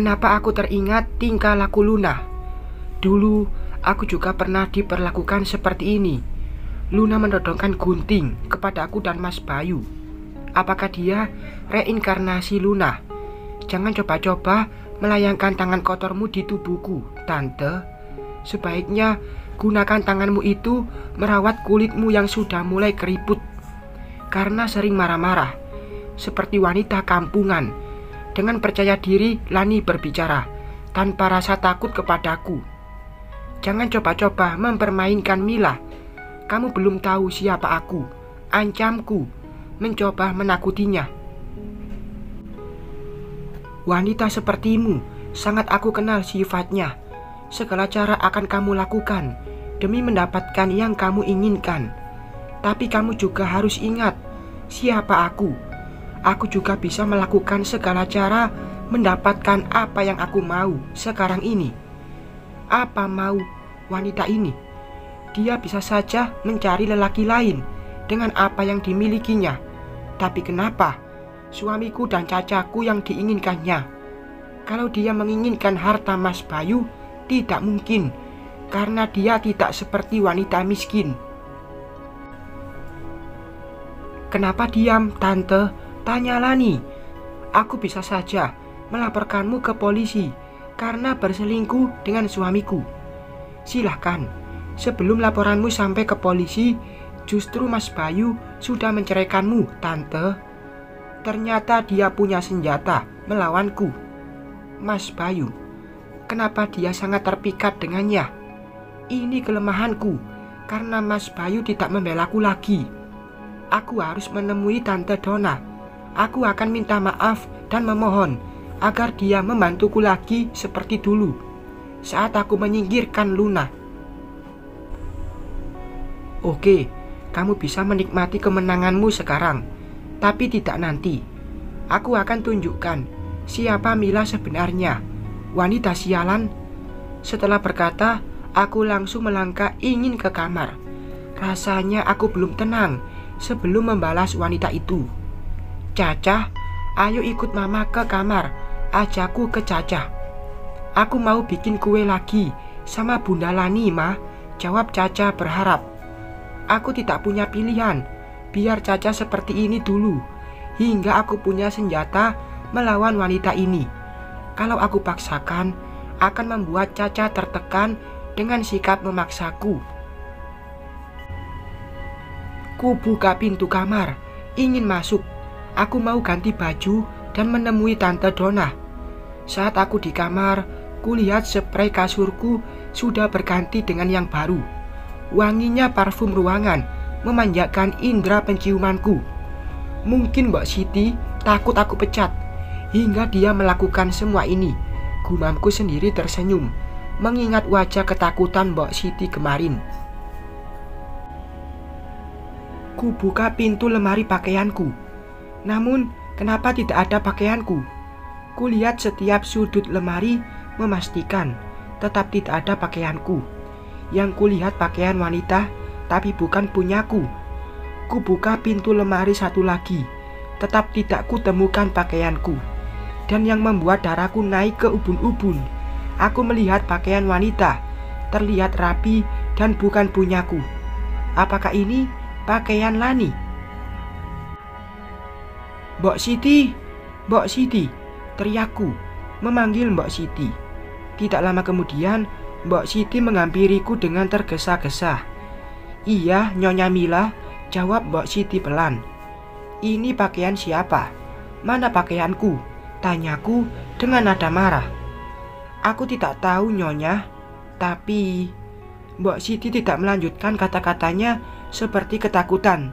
kenapa aku teringat tingkah laku Luna. Dulu aku juga pernah diperlakukan seperti ini. Luna menodongkan gunting kepada aku dan Mas Bayu. Apakah dia reinkarnasi Luna? Jangan coba-coba melayangkan tangan kotormu di tubuhku, Tante. Sebaiknya gunakan tanganmu itu merawat kulitmu yang sudah mulai keriput karena sering marah-marah seperti wanita kampungan. Dengan percaya diri Lani berbicara tanpa rasa takut kepadaku. Jangan coba-coba mempermainkan Mila. Kamu belum tahu siapa aku. Ancamku, mencoba menakutinya. Wanita sepertimu sangat aku kenal sifatnya. Segala cara akan kamu lakukan demi mendapatkan yang kamu inginkan. Tapi kamu juga harus ingat siapa aku. Aku juga bisa melakukan segala cara mendapatkan apa yang aku mau sekarang ini. Apa mau wanita ini? Dia bisa saja mencari lelaki lain dengan apa yang dimilikinya. Tapi kenapa suamiku dan cacaku yang diinginkannya? Kalau dia menginginkan harta Mas Bayu, tidak mungkin, karena dia tidak seperti wanita miskin. Kenapa diam, Tante? Tanya Lani. Aku bisa saja melaporkanmu ke polisi karena berselingkuh dengan suamiku. Silahkan. Sebelum laporanmu sampai ke polisi, justru Mas Bayu sudah menceraikanmu, Tante. Ternyata dia punya senjata melawanku. Mas Bayu, kenapa dia sangat terpikat dengannya? Ini kelemahanku, karena Mas Bayu tidak membelaku lagi. Aku harus menemui Tante Donna. Aku akan minta maaf dan memohon agar dia membantuku lagi seperti dulu saat aku menyingkirkan Luna. Oke, kamu bisa menikmati kemenanganmu sekarang, tapi tidak nanti. Aku akan tunjukkan siapa Mila sebenarnya, wanita sialan. Setelah berkata, aku langsung melangkah ingin ke kamar. Rasanya aku belum tenang sebelum membalas wanita itu. Caca, ayo ikut mama ke kamar, ajakku ke Caca. Aku mau bikin kue lagi sama Bunda Lani, Ma, jawab Caca berharap. Aku tidak punya pilihan, biar Caca seperti ini dulu, hingga aku punya senjata melawan wanita ini. Kalau aku paksakan, akan membuat Caca tertekan dengan sikap memaksaku. Ku buka pintu kamar, ingin masuk. Aku mau ganti baju dan menemui Tante Donna. Saat aku di kamar, kulihat spray kasurku sudah berganti dengan yang baru. Wanginya parfum ruangan memanjakan indera penciumanku. Mungkin Mbak Siti takut aku pecat, hingga dia melakukan semua ini. Gumamku sendiri tersenyum, mengingat wajah ketakutan Mbak Siti kemarin. Ku buka pintu lemari pakaianku. Namun, kenapa tidak ada pakaianku? Kulihat setiap sudut lemari memastikan tetap tidak ada pakaianku. Yang kulihat pakaian wanita, tapi bukan punyaku. Ku buka pintu lemari satu lagi, tetap tidak kutemukan pakaianku. Dan yang membuat darahku naik ke ubun-ubun, aku melihat pakaian wanita, terlihat rapi dan bukan punyaku. Apakah ini pakaian Lani? Mbok Siti, teriakku, memanggil Mbok Siti. Tidak lama kemudian, Mbok Siti menghampiriku dengan tergesa-gesa. Iya, Nyonya Mila, jawab Mbok Siti pelan. Ini pakaian siapa? Mana pakaianku? Tanyaku dengan nada marah. Aku tidak tahu, Nyonya. Tapi Mbok Siti tidak melanjutkan kata-katanya seperti ketakutan.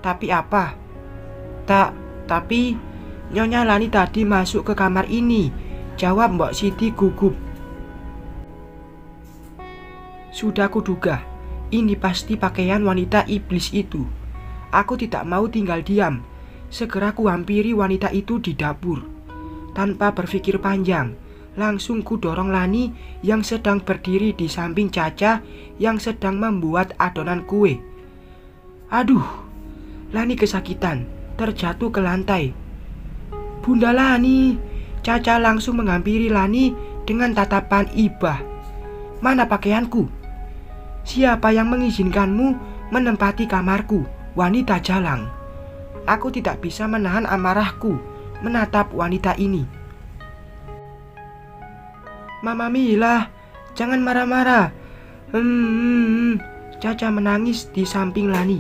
Tapi apa? Tapi Nyonya Lani tadi masuk ke kamar ini, jawab Mbok Siti gugup. Sudah kuduga, ini pasti pakaian wanita iblis itu. Aku tidak mau tinggal diam. Segera kuhampiri wanita itu di dapur. Tanpa berpikir panjang, langsung kudorong Lani yang sedang berdiri di samping Caca yang sedang membuat adonan kue. Aduh, Lani kesakitan, terjatuh ke lantai. Bunda Lani, Caca langsung menghampiri Lani dengan tatapan iba. "Mana pakaianku? Siapa yang mengizinkanmu menempati kamarku, wanita jalang?" Aku tidak bisa menahan amarahku menatap wanita ini. "Mama Mila, jangan marah-marah." Caca menangis di samping Lani.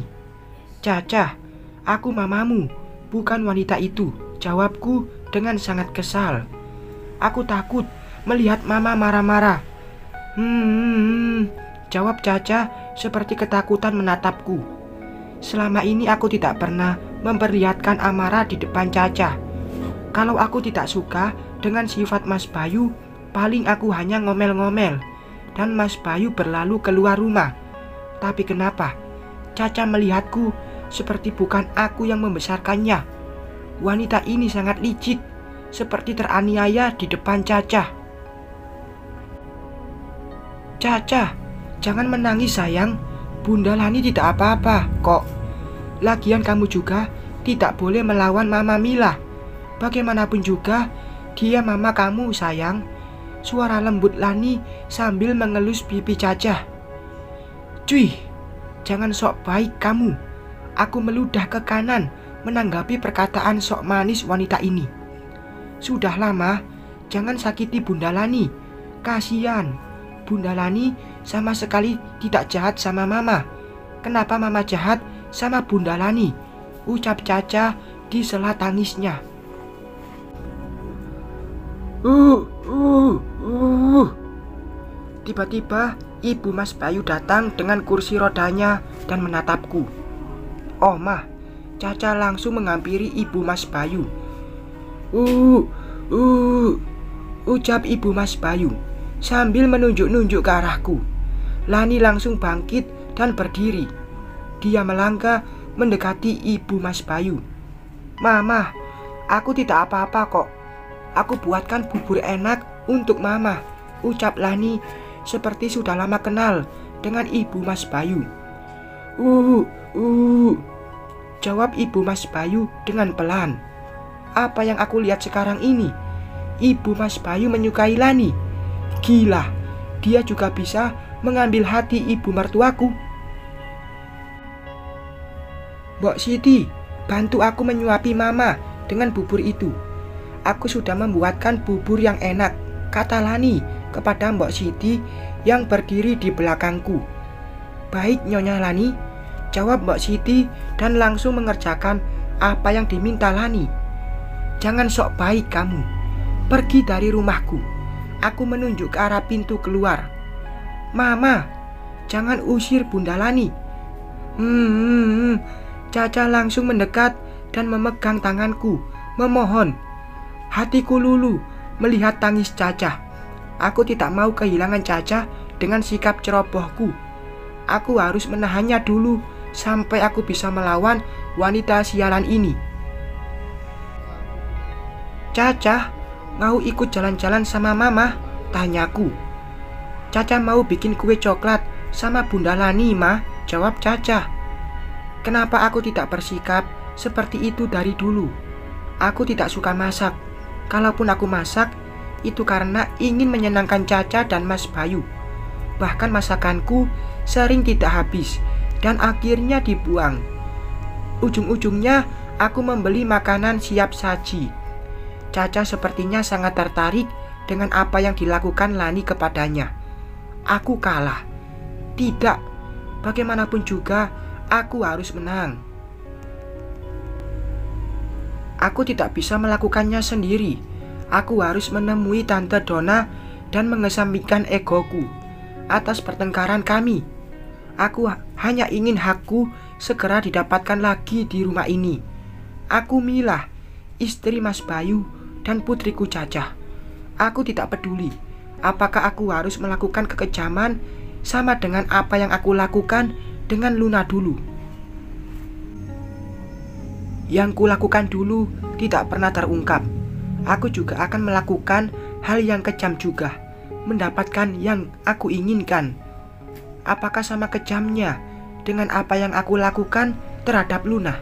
"Caca, aku mamamu, bukan wanita itu," jawabku dengan sangat kesal. "Aku takut melihat mama marah-marah." Jawab Caca seperti ketakutan menatapku. Selama ini aku tidak pernah memperlihatkan amarah di depan Caca. Kalau aku tidak suka dengan sifat Mas Bayu, paling aku hanya ngomel-ngomel dan Mas Bayu berlalu keluar rumah. Tapi kenapa Caca melihatku seperti bukan aku yang membesarkannya? Wanita ini sangat licik, seperti teraniaya di depan Caca. "Caca, jangan menangis sayang. Bunda Lani tidak apa-apa kok. Lagian kamu juga tidak boleh melawan Mama Mila. Bagaimanapun juga dia mama kamu sayang." Suara lembut Lani sambil mengelus pipi Caca. "Cuy, jangan sok baik kamu." Aku meludah ke kanan menanggapi perkataan sok manis wanita ini. "Sudah lama, jangan sakiti Bunda Lani. Kasihan, Bunda Lani sama sekali tidak jahat sama mama. Kenapa mama jahat sama Bunda Lani?" ucap Caca di sela tangisnya. Tiba-tiba ibu Mas Bayu datang dengan kursi rodanya dan menatapku. "Omah," Caca langsung menghampiri ibu Mas Bayu. Ucap ibu Mas Bayu sambil menunjuk-nunjuk ke arahku. Lani langsung bangkit dan berdiri. Dia melangkah mendekati ibu Mas Bayu. "Mama, aku tidak apa-apa kok. Aku buatkan bubur enak untuk mama," ucap Lani seperti sudah lama kenal dengan ibu Mas Bayu. Jawab ibu Mas Bayu dengan pelan. Apa yang aku lihat sekarang ini? Ibu Mas Bayu menyukai Lani. Gila, dia juga bisa mengambil hati ibu mertuaku. "Mbok Siti, bantu aku menyuapi mama dengan bubur itu. Aku sudah membuatkan bubur yang enak," kata Lani kepada Mbok Siti yang berdiri di belakangku. "Baik Nyonya Lani," jawab Mbok Siti dan langsung mengerjakan apa yang diminta Lani. "Jangan sok baik kamu. Pergi dari rumahku." Aku menunjuk ke arah pintu keluar. "Mama, jangan usir Bunda Lani." Caca langsung mendekat dan memegang tanganku, memohon. Hatiku luluh melihat tangis Caca. Aku tidak mau kehilangan Caca dengan sikap cerobohku. Aku harus menahannya dulu sampai aku bisa melawan wanita sialan ini. "Caca, mau ikut jalan-jalan sama mama?" tanyaku. "Caca mau bikin kue coklat sama Bunda Lani, Ma," jawab Caca. Kenapa aku tidak bersikap seperti itu dari dulu? Aku tidak suka masak. Kalaupun aku masak, itu karena ingin menyenangkan Caca dan Mas Bayu. Bahkan masakanku sering tidak habis dan akhirnya dibuang. Ujung-ujungnya aku membeli makanan siap saji. Caca sepertinya sangat tertarik dengan apa yang dilakukan Lani kepadanya. Aku kalah. Tidak, bagaimanapun juga aku harus menang. Aku tidak bisa melakukannya sendiri. Aku harus menemui Tante Donna dan mengesampingkan egoku atas pertengkaran kami. Aku hanya ingin hakku segera didapatkan lagi di rumah ini. Aku Mila, istri Mas Bayu dan putriku Caca. Aku tidak peduli apakah aku harus melakukan kekejaman sama dengan apa yang aku lakukan dengan Luna dulu. Yang kulakukan dulu tidak pernah terungkap. Aku juga akan melakukan hal yang kejam juga, mendapatkan yang aku inginkan. Apakah sama kejamnya dengan apa yang aku lakukan terhadap Luna?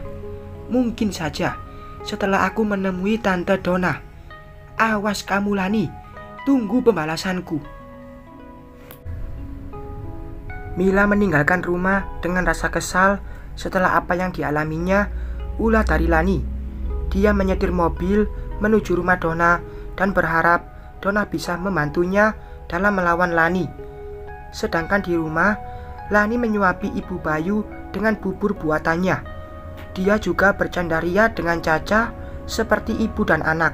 Mungkin saja setelah aku menemui Tante Donna, Awas kamu Lani, tunggu pembalasanku. Mila meninggalkan rumah dengan rasa kesal setelah apa yang dialaminya ulah dari Lani. Dia menyetir mobil menuju rumah Donna dan berharap Donna bisa membantunya dalam melawan Lani. Sedangkan di rumah, Lani menyuapi Ibu Bayu dengan bubur buatannya. Dia juga bercandaria dengan Caca seperti ibu dan anak.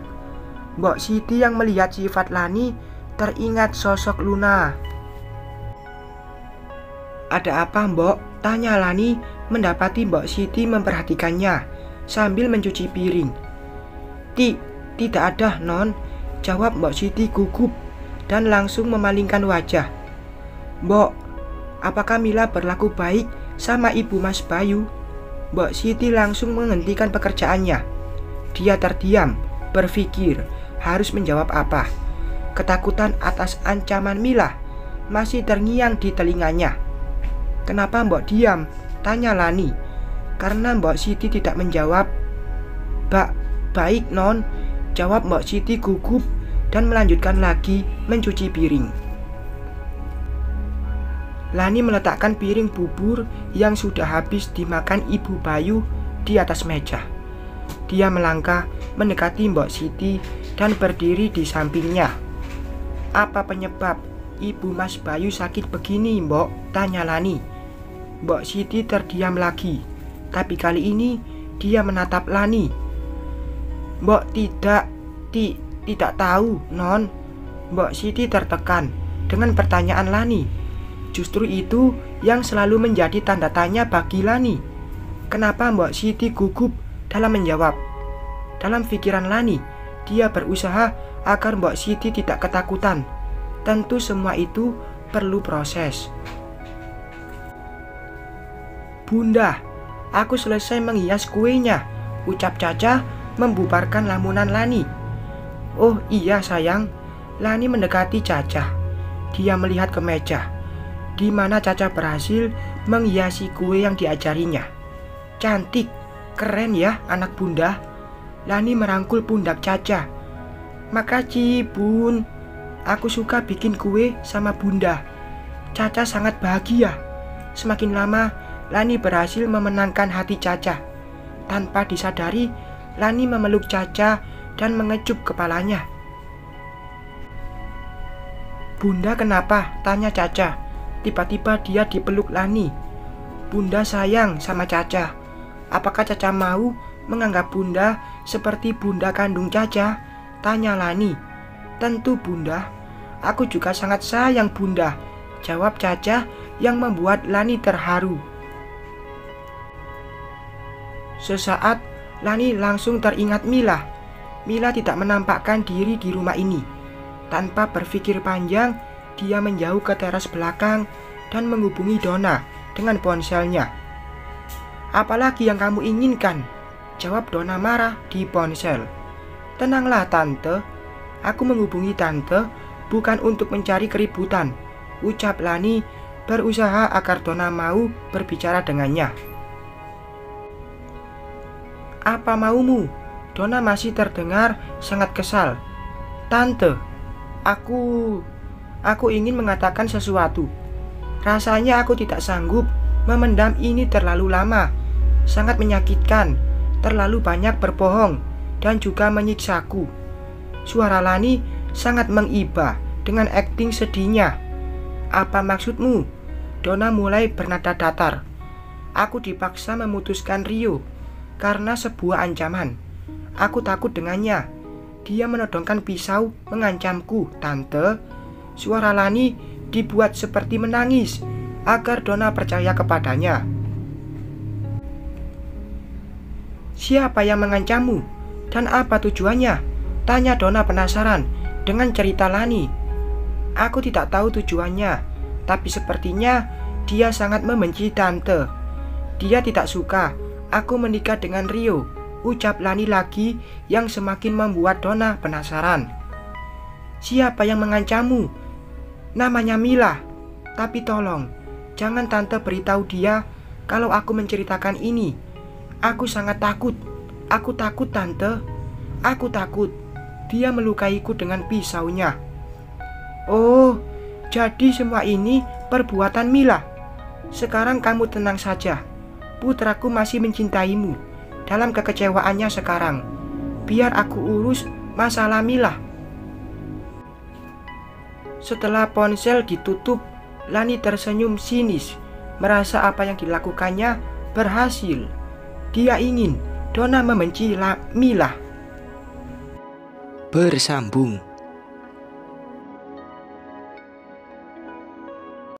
Mbok Siti yang melihat sifat Lani teringat sosok Luna. "Ada apa, Mbok?" tanya Lani mendapati Mbok Siti memperhatikannya sambil mencuci piring. Tidak ada, Non," jawab Mbok Siti gugup dan langsung memalingkan wajah. "Mbok, apakah Mila berlaku baik sama Ibu Mas Bayu?" Mbok Siti langsung menghentikan pekerjaannya. Dia terdiam, berpikir harus menjawab apa. Ketakutan atas ancaman Mila masih terngiang di telinganya. "Kenapa Mbok diam?" tanya Lani. Karena Mbok Siti tidak menjawab. Baik Non," jawab Mbok Siti gugup dan melanjutkan lagi mencuci piring. Lani meletakkan piring bubur yang sudah habis dimakan Ibu Bayu di atas meja. Dia melangkah mendekati Mbok Siti dan berdiri di sampingnya. "Apa penyebab Ibu Mas Bayu sakit begini, Mbok?" tanya Lani. Mbok Siti terdiam lagi, tapi kali ini dia menatap Lani. "Mbok tidak tahu, Non." Mbok Siti tertekan dengan pertanyaan Lani. Justru itu yang selalu menjadi tanda tanya bagi Lani. Kenapa Mbok Siti gugup dalam menjawab? Dalam pikiran Lani, dia berusaha agar Mbok Siti tidak ketakutan. Tentu semua itu perlu proses. "Bunda, aku selesai menghias kuenya," ucap Caca membubarkan lamunan Lani. "Oh iya sayang." Lani mendekati Caca. Dia melihat ke meja di mana Caca berhasil menghiasi kue yang diajarinya. "Cantik, keren ya anak Bunda." Lani merangkul pundak Caca. "Makasih Bun, aku suka bikin kue sama Bunda." Caca sangat bahagia. Semakin lama Lani berhasil memenangkan hati Caca. Tanpa disadari, Lani memeluk Caca dan mengecup kepalanya. "Bunda kenapa?" tanya Caca. Tiba-tiba dia dipeluk Lani. "Bunda sayang sama Caca. Apakah Caca mau menganggap Bunda seperti Bunda kandung Caca?" tanya Lani. "Tentu Bunda, aku juga sangat sayang Bunda," jawab Caca yang membuat Lani terharu. Sesaat Lani langsung teringat Mila. Mila tidak menampakkan diri di rumah ini. Tanpa berpikir panjang, dia menjauh ke teras belakang dan menghubungi Donna dengan ponselnya. "Apalagi yang kamu inginkan?" jawab Donna marah di ponsel. "Tenanglah Tante, aku menghubungi Tante bukan untuk mencari keributan," ucap Lani berusaha agar Donna mau berbicara dengannya. "Apa maumu?" Donna masih terdengar sangat kesal. "Tante, Aku ingin mengatakan sesuatu. Rasanya aku tidak sanggup memendam ini terlalu lama. Sangat menyakitkan, terlalu banyak berbohong, dan juga menyiksaku." Suara Lani sangat mengiba dengan akting sedihnya. "Apa maksudmu?" Donna mulai bernada datar. "Aku dipaksa memutuskan Rio karena sebuah ancaman. Aku takut dengannya. Dia menodongkan pisau mengancamku, Tante." Suara Lani dibuat seperti menangis agar Donna percaya kepadanya. "Siapa yang mengancammu? Dan apa tujuannya?" tanya Donna penasaran dengan cerita Lani. "Aku tidak tahu tujuannya, tapi sepertinya dia sangat membenci Tante. Dia tidak suka aku menikah dengan Rio," ucap Lani lagi yang semakin membuat Donna penasaran. "Siapa yang mengancammu?" "Namanya Mila. Tapi tolong, jangan Tante beritahu dia kalau aku menceritakan ini. Aku sangat takut. Aku takut Tante. Aku takut." dia melukaiku dengan pisaunya. Oh, jadi semua ini perbuatan Mila. Sekarang kamu tenang saja. Putraku masih mencintaimu. Dalam kekecewaannya sekarang, biar aku urus masalah Mila. Setelah ponsel ditutup, Lani tersenyum sinis, merasa apa yang dilakukannya berhasil. Dia ingin Donna membenci Mila. Bersambung.